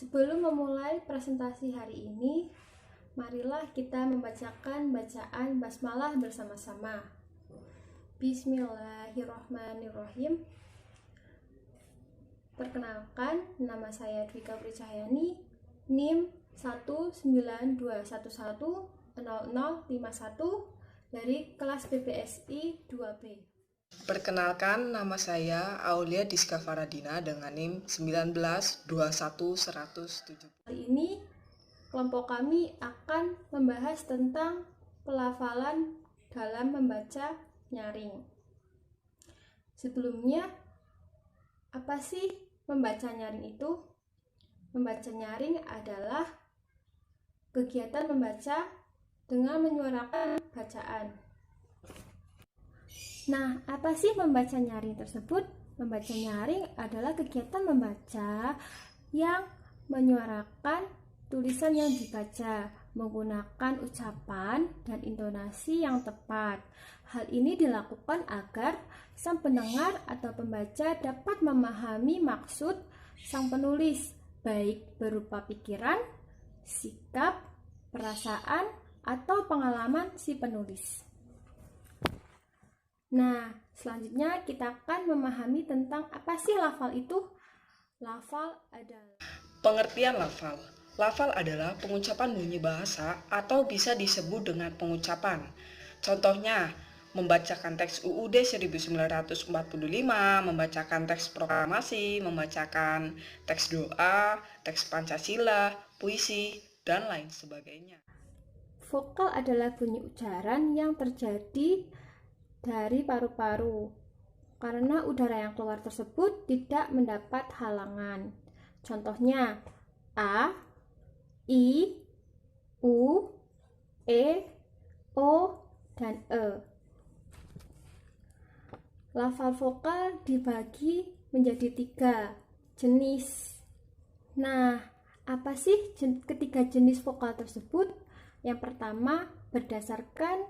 Sebelum memulai presentasi hari ini, marilah kita membacakan bacaan basmalah bersama-sama. Bismillahirrahmanirrahim. Perkenalkan, nama saya Dwika Pricahyani, NIM 192110051 dari kelas PPSI 2B. Perkenalkan, nama saya Aulia Diska Faradina dengan NIM 1921107. Kali ini, kelompok kami akan membahas tentang pelafalan dalam membaca nyaring. Sebelumnya, apa sih membaca nyaring itu? Membaca nyaring adalah kegiatan membaca dengan menyuarakan bacaan. Nah, apa sih membaca nyaring tersebut? Membaca nyaring adalah kegiatan membaca yang menyuarakan tulisan yang dibaca menggunakan ucapan dan intonasi yang tepat. Hal ini dilakukan agar sang pendengar atau pembaca dapat memahami maksud sang penulis, baik berupa pikiran, sikap, perasaan, atau pengalaman si penulis. Nah, selanjutnya kita akan memahami tentang apa sih lafal itu. Lafal adalah Pengertian lafal. Lafal adalah pengucapan bunyi bahasa atau bisa disebut dengan pengucapan. Contohnya, membacakan teks UUD 1945, membacakan teks proklamasi, membacakan teks doa, teks Pancasila, puisi, dan lain sebagainya. vokal adalah bunyi ujaran yang terjadi dari paru-paru karena udara yang keluar tersebut tidak mendapat halangan. Contohnya A, I, U, E, O, dan E. Lafal vokal dibagi menjadi 3 jenis. Nah, apa sih ketiga jenis vokal tersebut? Yang pertama, berdasarkan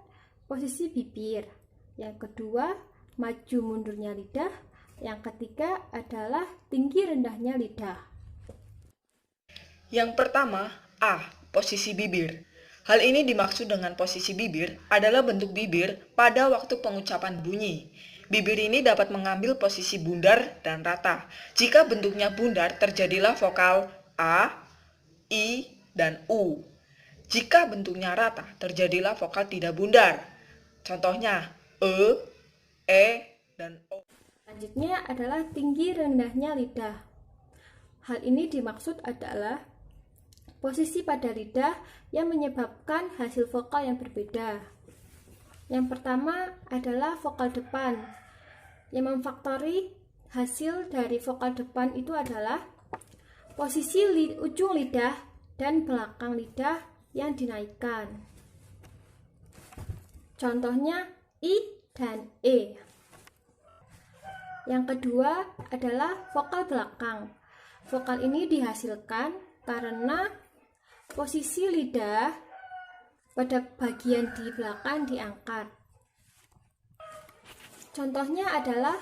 posisi bibir. Yang kedua, maju mundurnya lidah. Yang ketiga adalah tinggi rendahnya lidah. Yang pertama, A. Posisi bibir. Hal ini dimaksud dengan posisi bibir adalah bentuk bibir pada waktu pengucapan bunyi. Bibir ini dapat mengambil posisi bundar dan rata. Jika bentuknya bundar, terjadilah vokal A, I, dan U. Jika bentuknya rata, terjadilah vokal tidak bundar. Contohnya E, dan O. Selanjutnya adalah tinggi rendahnya lidah. Hal ini dimaksud adalah posisi pada lidah yang menyebabkan hasil vokal yang berbeda. Yang pertama adalah vokal depan. Yang memfaktori hasil dari vokal depan itu adalah posisi ujung lidah dan belakang lidah yang dinaikkan. Contohnya I dan E. Yang kedua adalah vokal belakang. Vokal ini dihasilkan karena posisi lidah pada bagian di belakang diangkat. Contohnya adalah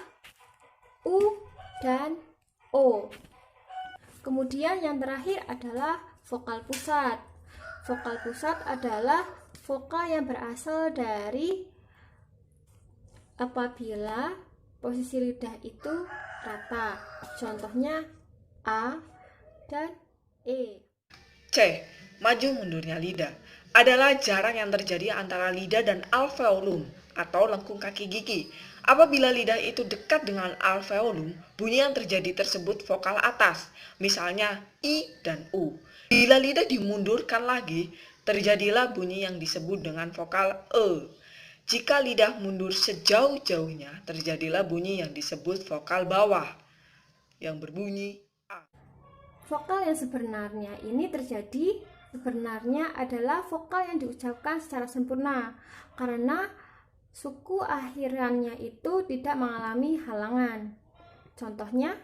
U dan O. Kemudian yang terakhir adalah vokal pusat. Vokal pusat adalah vokal yang berasal dari apabila posisi lidah itu rata. Contohnya A dan E. C. Maju mundurnya lidah adalah jarak yang terjadi antara lidah dan alveolum atau lengkung kaki gigi. Apabila lidah itu dekat dengan alveolum, bunyi yang terjadi tersebut vokal atas, misalnya I dan U. Bila lidah dimundurkan lagi, terjadilah bunyi yang disebut dengan vokal E. Jika lidah mundur sejauh-jauhnya, terjadilah bunyi yang disebut vokal bawah, yang berbunyi A. Vokal yang sebenarnya ini sebenarnya adalah vokal yang diucapkan secara sempurna karena suku akhirannya itu tidak mengalami halangan. Contohnya,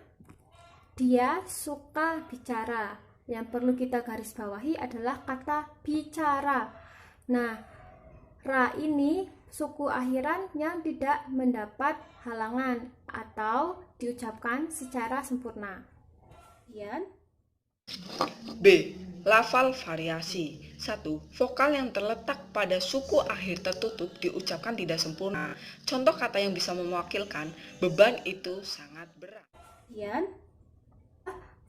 dia suka bicara. Yang perlu kita garis bawahi adalah kata bicara. Nah, ra ini suku akhiran yang tidak mendapat halangan atau diucapkan secara sempurna. Kemudian B. Lafal variasi. 1. Vokal yang terletak pada suku akhir tertutup diucapkan tidak sempurna. Contoh kata yang bisa mewakilkan beban itu sangat berat. Kemudian,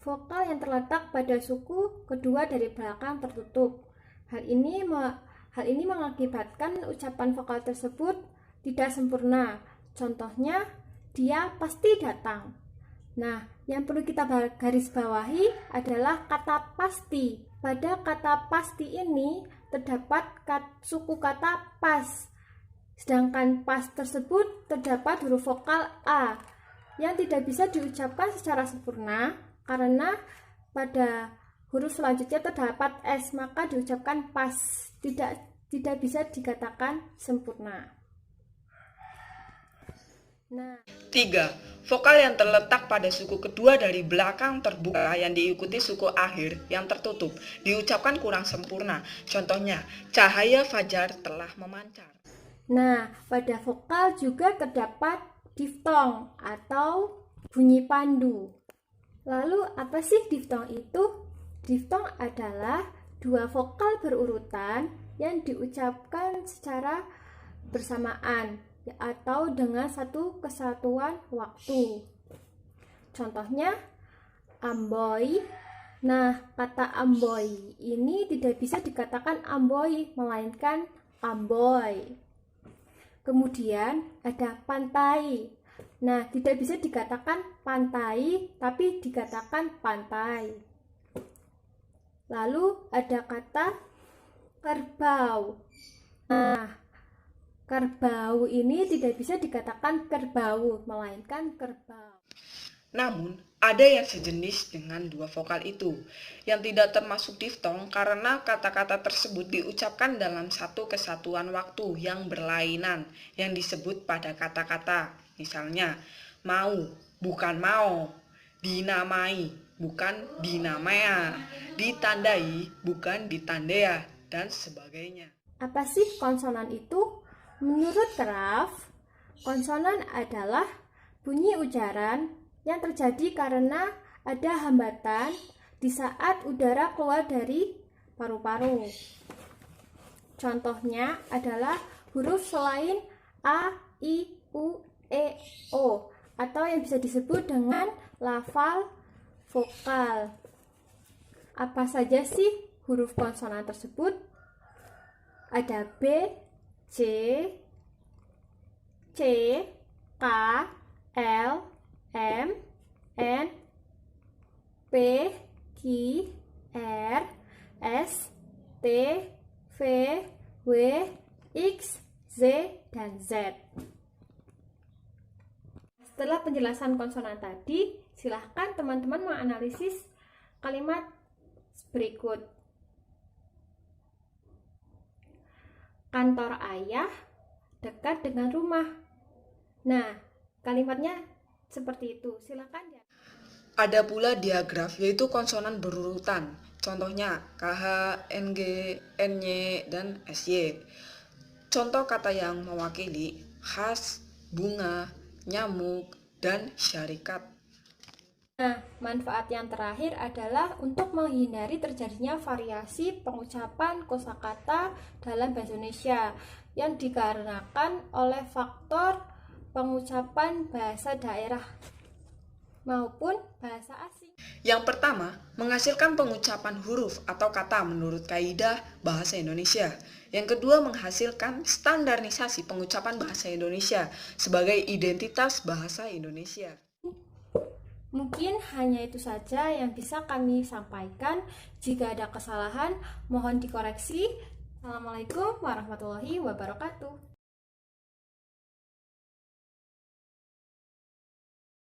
vokal yang terletak pada suku kedua dari belakang tertutup. Hal ini mengakibatkan ucapan vokal tersebut tidak sempurna. Contohnya, dia pasti datang. Nah, yang perlu kita garis bawahi adalah kata pasti. Pada kata pasti ini terdapat suku kata pas. Sedangkan pas tersebut terdapat huruf vokal A yang tidak bisa diucapkan secara sempurna karena pada huruf selanjutnya terdapat S, maka diucapkan pas. Tidak bisa dikatakan sempurna. Nah, 3. Vokal yang terletak pada suku kedua dari belakang terbuka yang diikuti suku akhir yang tertutup diucapkan kurang sempurna. Contohnya, cahaya fajar telah memancar. Nah, pada vokal juga terdapat diftong atau bunyi pandu. Lalu, apa sih diftong itu? Diftong adalah dua vokal berurutan yang diucapkan secara bersamaan atau dengan satu kesatuan waktu. Contohnya, amboy. Nah, kata amboy ini tidak bisa dikatakan amboy, melainkan amboy. Kemudian ada pantai. Nah, tidak bisa dikatakan pantai, tapi dikatakan pantai. Lalu ada kata kerbau. Nah, kerbau ini tidak bisa dikatakan kerbau, melainkan kerbau. Namun, ada yang sejenis dengan dua vokal itu, yang tidak termasuk diftong karena kata-kata tersebut diucapkan dalam satu kesatuan waktu yang berlainan, yang disebut pada kata-kata. Misalnya, mau, bukan mau, dinamai, bukan dinamaya, ditandai, bukan ditandea, dan sebagainya. Apa sih konsonan itu? Menurut Kraft, konsonan adalah bunyi ujaran yang terjadi karena ada hambatan di saat udara keluar dari paru-paru. Contohnya adalah huruf selain A, I, U, E, O atau yang bisa disebut dengan lafal vokal. Apa saja sih huruf konsonan tersebut? Ada B, C, K, L, M, N, P, Q, R, S, T, V, W, X, Z, dan Z. Setelah penjelasan konsonan tadi, silahkan teman-teman menganalisis kalimat berikut. Kantor ayah dekat dengan rumah. Nah, kalimatnya seperti itu. Silakan ya. Ada pula diagraf, yaitu konsonan berurutan. Contohnya KH, NG, NY, dan SY. Contoh kata yang mewakili khas, bunga, nyamuk, dan syarikat. Nah, manfaat yang terakhir adalah untuk menghindari terjadinya variasi pengucapan kosakata dalam bahasa Indonesia yang dikarenakan oleh faktor pengucapan bahasa daerah maupun bahasa asing. Yang pertama, menghasilkan pengucapan huruf atau kata menurut kaidah bahasa Indonesia. Yang kedua, menghasilkan standarisasi pengucapan bahasa Indonesia sebagai identitas bahasa Indonesia. Mungkin hanya itu saja yang bisa kami sampaikan. Jika ada kesalahan, mohon dikoreksi. Assalamualaikum warahmatullahi wabarakatuh.